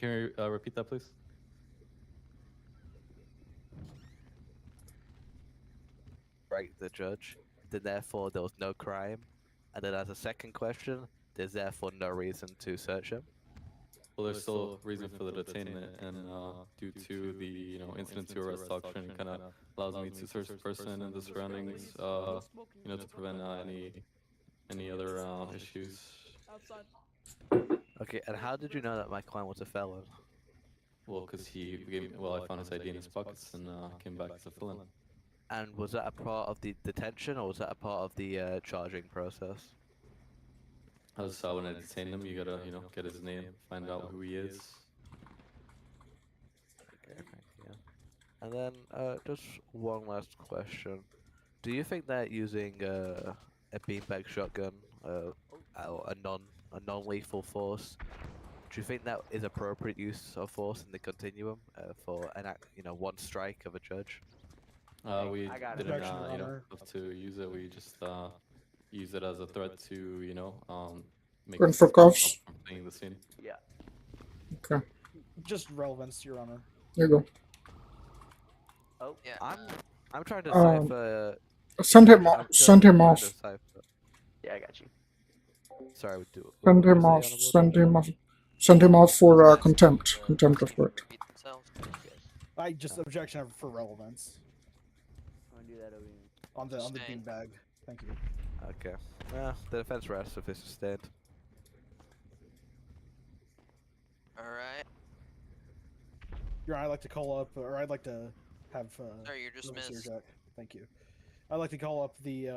Can you repeat that, please? Right, the judge. Then therefore there was no crime. And then as a second question, there's therefore no reason to search him. Well, there's still reason for the detainment, and due to the incident to arrest doctrine, it kind of allows me to search the person and the surroundings, to prevent any other issues. Okay, and how did you know that my client was a felon? Well, because well, I found his ID in his pockets and came back as a felon. And was that a part of the detention or was that a part of the charging process? As when I detain him, you gotta get his name, find out who he is. Okay, thank you. And then just one last question. Do you think that using a beanbag shotgun, or a non-lethal force, do you think that is appropriate use of force in the continuum for one strike of a judge? We I got it. didn't Objection, Your Honor. have to use it. We just use it as a threat to make Going for someone cuffs. from fleeing the scene. Yeah. Okay, Just relevance, Your Honor. there you go. Oh, Yeah. I'm trying to Um, decipher. Send him I'm off. just Send him trying off. to decipher. yeah, I got you. Sorry, we do. Send him off. Send him off. Send him off for contempt. Contempt of court. Repeat themselves. Yes. I just objection for relevance I'm gonna do that over here. on the Sustained. beanbag. Thank you. Okay. The defense rests if it's sustained. All right. Your Honor, I'd like to call up, or I'd like to have. Sir, you're Lewis dismissed. Jack. Thank you. I'd like to call up the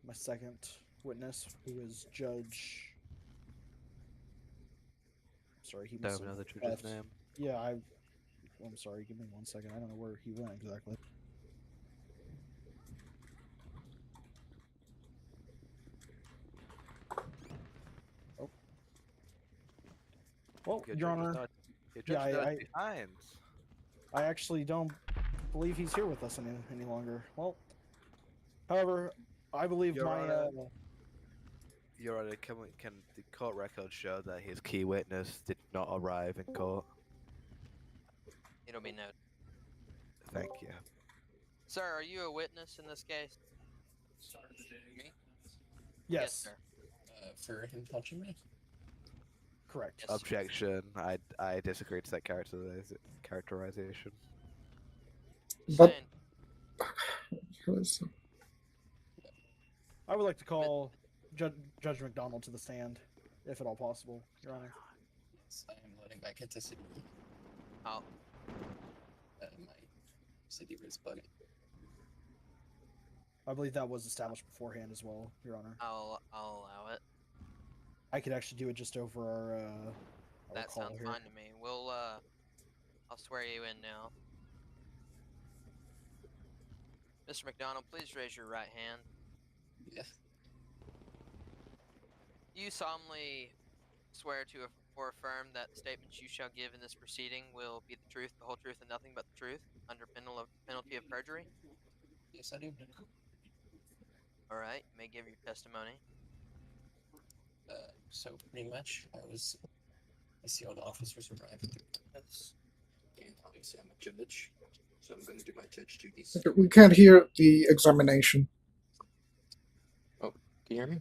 my second witness, who is Judge. Sorry, he must Don't know have the judge's left. name. Yeah, I'm sorry. Give me 1 second. I don't know where he went exactly. Oh. Well, Your Honor, Your yeah, judge I- behind. I actually don't believe he's here with us any longer. Well, however, I believe Your my Honor. Your Honor, can the court record show that his key witness did not arrive in court? It'll be noted. Thank you. Sir, are you a witness in this case? Me? yes, sir. For him punching me? correct. Yes. Objection. I disagree to that characterization. But Sustained. I would like to call Judge McDonald to the stand, if at all possible, Your Honor. Yes, I am loading back into city. I'll, My city wrist button. I believe that was established beforehand as well, Your Honor. I'll allow it. I could actually do it just over our That call sounds here. fine to me. I'll swear you in now. Mr. McDonald, please raise your right hand. Yeah. You solemnly swear to or affirm that the statements you shall give in this proceeding will be the truth, the whole truth, and nothing but the truth, under penalty of perjury? Yes, I do. Alright, you may give your testimony. So pretty much, I see all the officers arrive at the courthouse, and obviously I'm a judge, so I'm going to do my judge duties. we can't hear the examination. Can you hear me?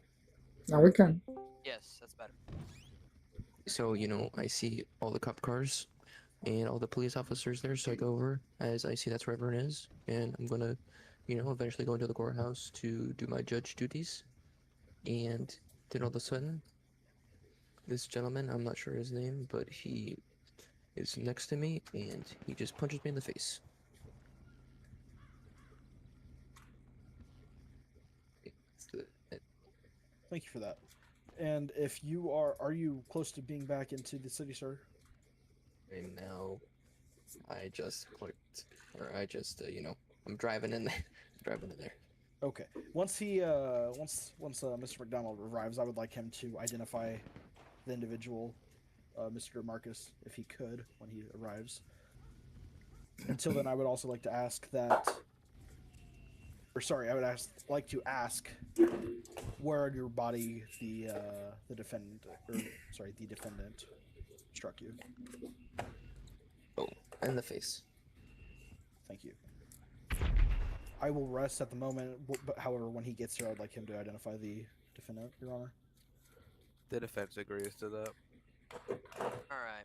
Now we can. Yes, that's better. So, I see all the cop cars and all the police officers there, so I go over as I see that's where everyone is, and I'm gonna, eventually go into the courthouse to do my judge duties. And then all of a sudden, this gentleman, I'm not sure his name, but he is next to me, and he just punches me in the face. Thank you for that. And if you are you close to being back into the city, sir? And now, I just clicked, or I just, I'm driving in there. Driving in there. Okay. Once he once Mr. McDonald arrives, I would like him to identify the individual, Mr. Marcus, if he could, when he arrives. Until then, I would also like to ask that or sorry, I would like to ask where on your body the defendant, or sorry, the defendant struck you. Oh, in the face. Thank you. I will rest at the moment, but however, when he gets here, I'd like him to identify the defendant, Your Honor. The defense agrees to that. All right.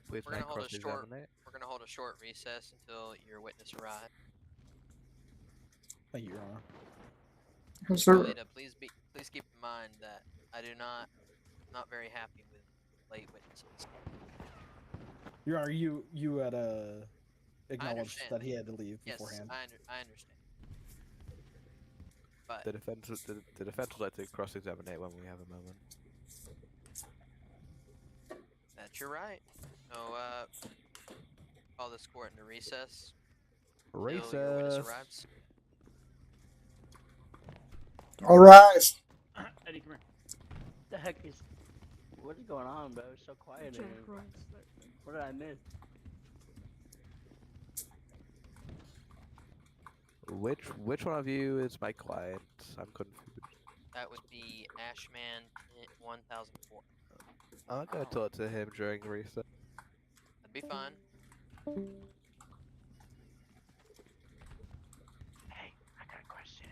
Please We're gonna hold a short. cross-examine it. We're gonna hold a short recess until your witness arrives. Thank you, Your Honor. Is there, Alita, please keep in mind that I do not very happy with late witnesses. Your Honor, you had acknowledged understand. that he had to leave Yes, beforehand. I understand. But The defense would like to cross-examine it when we have a moment. that's your right. So call this court into recess. Till your witness Recess. arrives. all right. Eddie, come here. The heck is? What is going on, bro? It's so quiet in here. What did I miss? Which one of you is my client? I'm confused. That would be Ashman 1004. I'm gonna talk to him during recess. That'd be fine. Hey, I got a question.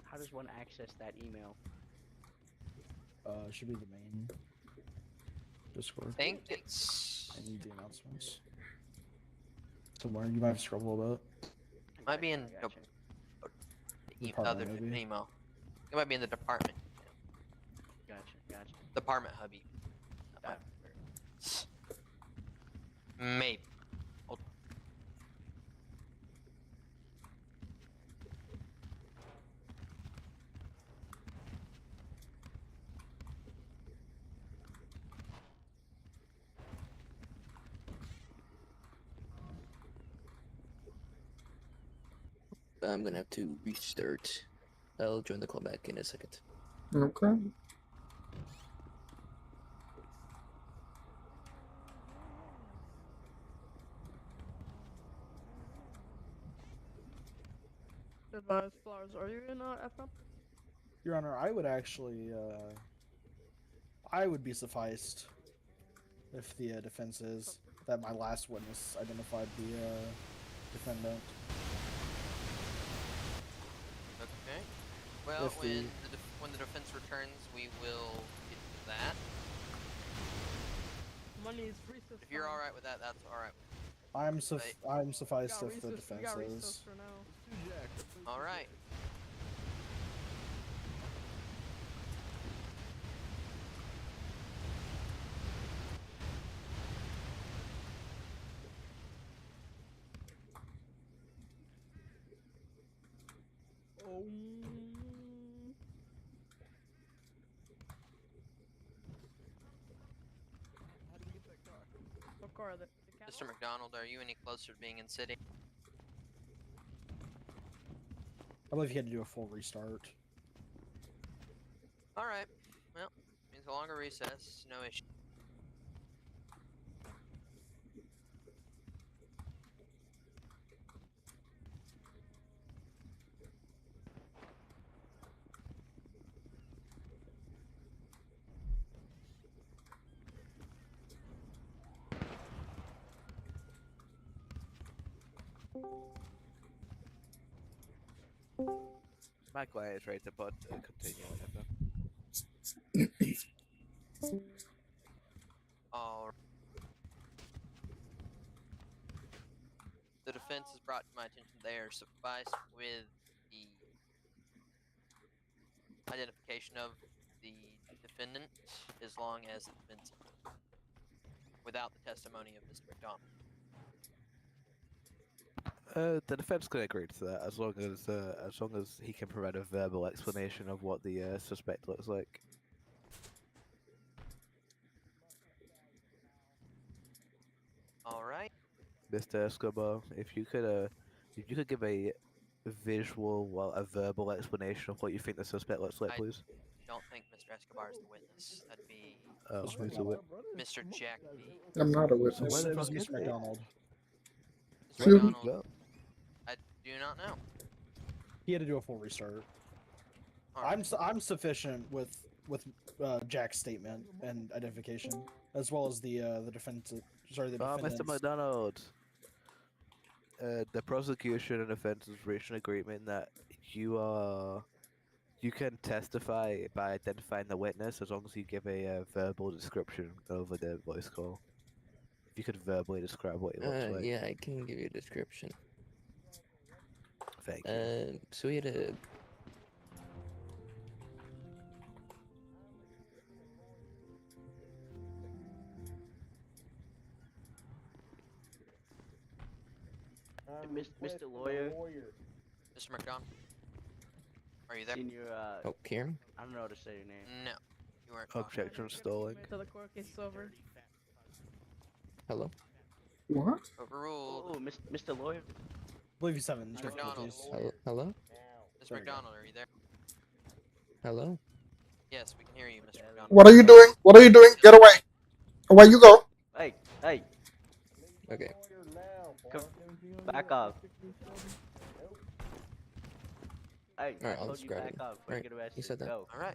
How does one access that email? Should be the main Discord. I think it's I need the announcements. Somewhere you might have to scroll a little bit. might be in I gotcha. the Department, other maybe. email. It might be in the department. Gotcha. Department hubby. That might- Maybe. Hold- I'm gonna have to restart. I'll join the call back in a second. Okay. Advise Flowers, are you in FM? Your Honor, I would actually, I would be sufficed if the defense is that my last witness identified the defendant. Okay. Well, If the- when the defense returns, we will get to that. Money is recess. If you're all right with that, that's all right. I'm We sufficed got if the recess. We defense got recess is. for now. All right. Oh. What car? The Mr. McDonald, are you any closer to being in city? I believe he had to do a full restart. All right. Well, means a longer recess. No issue. My client is ready to continue. Whatever. All right. The defense has brought to my attention they are sufficed with the identification of the defendant as long as the defense without the testimony of Mr. McDonald. The defense can agree to that as long as he can provide a verbal explanation of what the suspect looks like. All right. Mr. Escobar, if you could give a visual, well, a verbal explanation of what you think the suspect looks like, I- please. Don't think Mr. Escobar is the witness. That'd be Oh, Mr. who's the wit? Mr. Jack D. I'm not a So witness. where the It was fuck is Mr. he? McDonald. Mr. Where did Few- he McDonald, go? I do not know. He had to do a full restart. Alright. I'm sufficient with Jack's statement and identification, as well as the defense. Sorry, the Mr. defendants. McDonald. The prosecution and defense has reached an agreement that you can testify by identifying the witness as long as you give a verbal description over the voice call. If you could verbally describe what he looks like. Yeah, I can give you a description. Thank you. So he had a Mr. Lawyer, Mr. McDonald, are you there? Senior, oh, Kieran. I don't know how to say your name. No, you weren't talking. Objection stalling. To the court case is over. Hello. What? Overruled. Oh, Mr. Lawyer. I believe he's having Mr. McDonald. difficulties. Hello. Mr. There we go. McDonald, are you there? Hello. Yes, we can hear you, Mr. McDonald. What are you doing? What are you doing? Get away! Away you go! Hey, hey, Okay. come back off. Hey, Alright, I I'll told just you grab back him. off. Before Right, you get arrested. you said that. Go. Alright.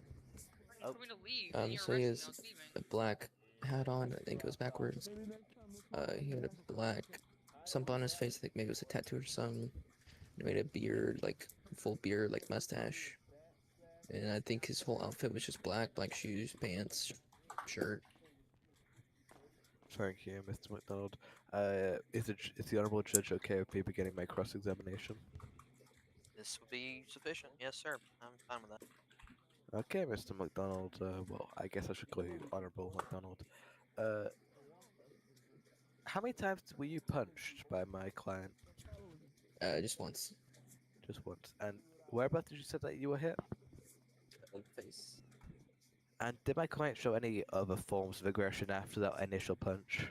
Oh. For me to leave, and you So he arrested me, I has was leaving. a black hat on. I think it was backwards. He had a black something on his face. I think maybe it was a tattoo or something. He made a beard, like full beard, like mustache. And I think his whole outfit was just black shoes, pants, shirt. Thank you, Mr. McDonald. Is the honorable judge okay with me beginning my cross-examination? This will be sufficient. Yes, sir. I'm fine with that. Okay, Mr. McDonald. Well, I guess I should call you Honorable McDonald. How many times were you punched by my client? Just once. Just once. And whereabouts did you say that you were hit? On the face. And did my client show any other forms of aggression after that initial punch?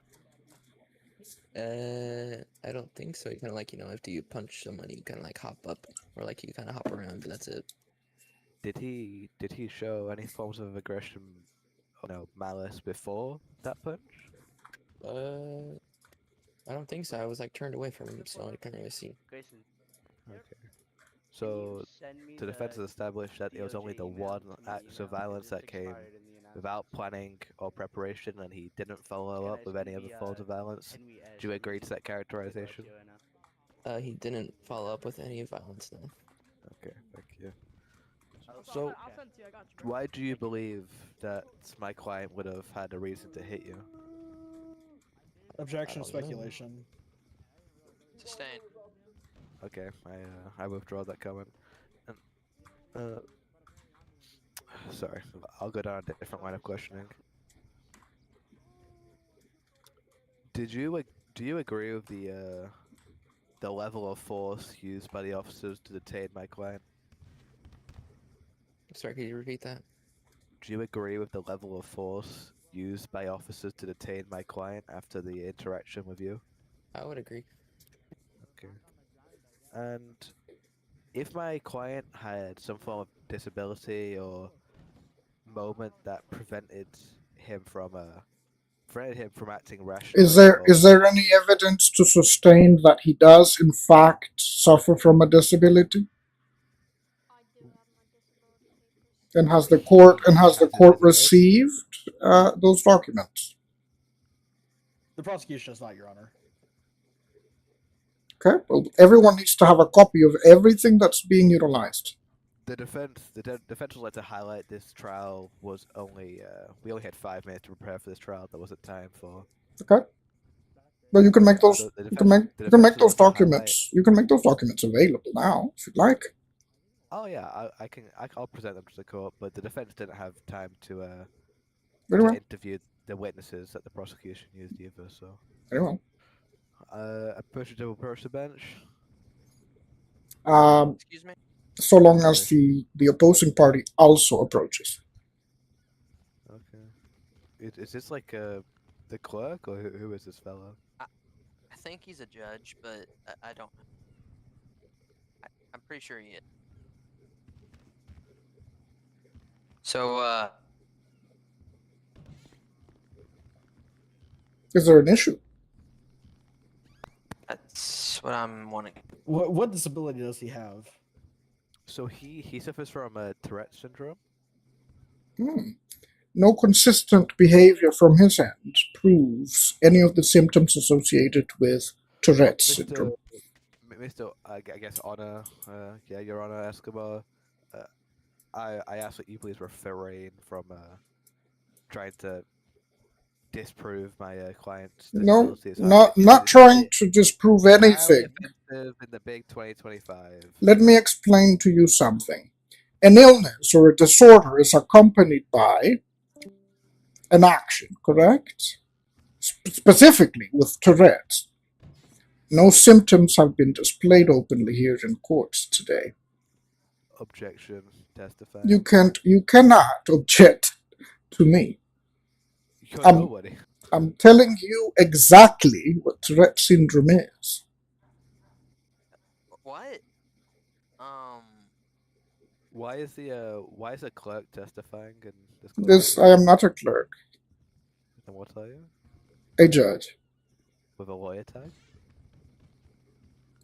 I don't think so. You kind of like, after you punch someone, you kind of like hop up, or like you kind of hop around, but that's it. Did he show any forms of aggression, malice before that punch? I don't think so. I was like turned away from him, so I couldn't really see. Grayson, Okay. can you So send me the defense has established that it was only DOJ the email one to my act email of violence because that it's came expired in the announcement. without planning or preparation, and he didn't follow Can up I with send any other me, forms of violence. Henry S. Do you agree to that characterization? He didn't follow up with any violence, no. Okay, thank you. So, So, I'll send it to you. I got you. Bro. why do you believe that my client would have had a reason to hit you? Objection, I don't know. speculation. Sustained. Okay, I withdraw that comment. And, sorry, I'll go down a different line of questioning. Do you agree with the level of force used by the officers to detain my client? Sorry, could you repeat that? Do you agree with the level of force used by officers to detain my client after the interaction with you? I would agree. Okay. And if my client had some form of disability or moment that prevented him from acting rationally, Is there any evidence to sustain that he does in fact suffer from a disability? And has the court received those documents? The prosecution is not, Your Honor. Okay, well, everyone needs to have a copy of everything that's being utilized. the defense would like to highlight this trial was only we only had 5 minutes to prepare for this trial. There wasn't time for. Okay, but you can make those. The You can make defense those would like to highlight- documents. You can make those documents available now if you'd like. Oh yeah, I'll present them to the court, but the defense didn't have time to Very well. interview the witnesses that the prosecution used either. So Very well. approach to approach the bench. Excuse me? So long as the opposing party also approaches. Okay. Is this like the clerk or who is this fellow? I think he's a judge, but I don't know. I'm pretty sure he is. So, Is there an issue? that's what I'm wanting. What disability does he have? So he suffers from Tourette syndrome. No consistent behavior from his end proves any of the symptoms associated with Tourette's syndrome. Mr. I guess Honor, yeah, Your Honor Escobar. I ask that you please refrain from trying to disprove my client's No, disability. It's not trying to disprove anything. offensive in the big 2025. Let me explain to you something. An illness or a disorder is accompanied by an action, correct? Specifically with Tourette's. No symptoms have been displayed openly here in court today. Objection. Testify. You cannot object to me. You're I'm- nobody. I'm telling you exactly what Tourette syndrome is. What? Why is the clerk testifying in this? This, I am not a clerk, Then what are you? a judge. With a lawyer tag?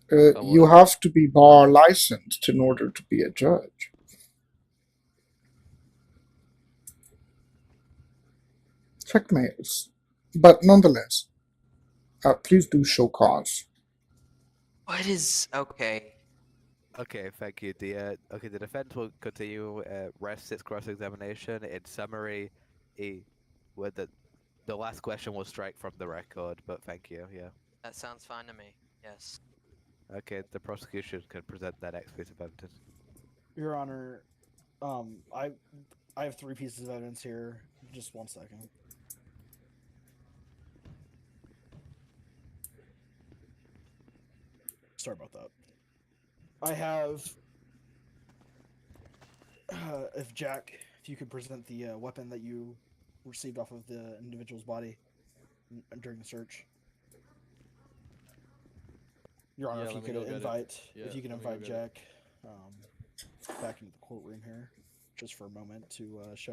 You have to be bar licensed in order to be a judge. Check mails. But nonetheless, please do show cause. What is okay? Okay, thank you. The defense will continue rest its cross-examination. In summary, the last question will strike from the record. But thank you. Yeah. That sounds fine to me. Yes. Okay, the prosecution can present that next piece of evidence. Your Honor, I have 3 pieces of evidence here. Just 1 second. Sorry about that. I have. If you could present the weapon that you received off of the individual's body during the search. Your Honor, Yeah, if you let me could go get it. invite, Yeah, if you can let me go invite get it. Jack back into the courtroom here, just for a moment to show.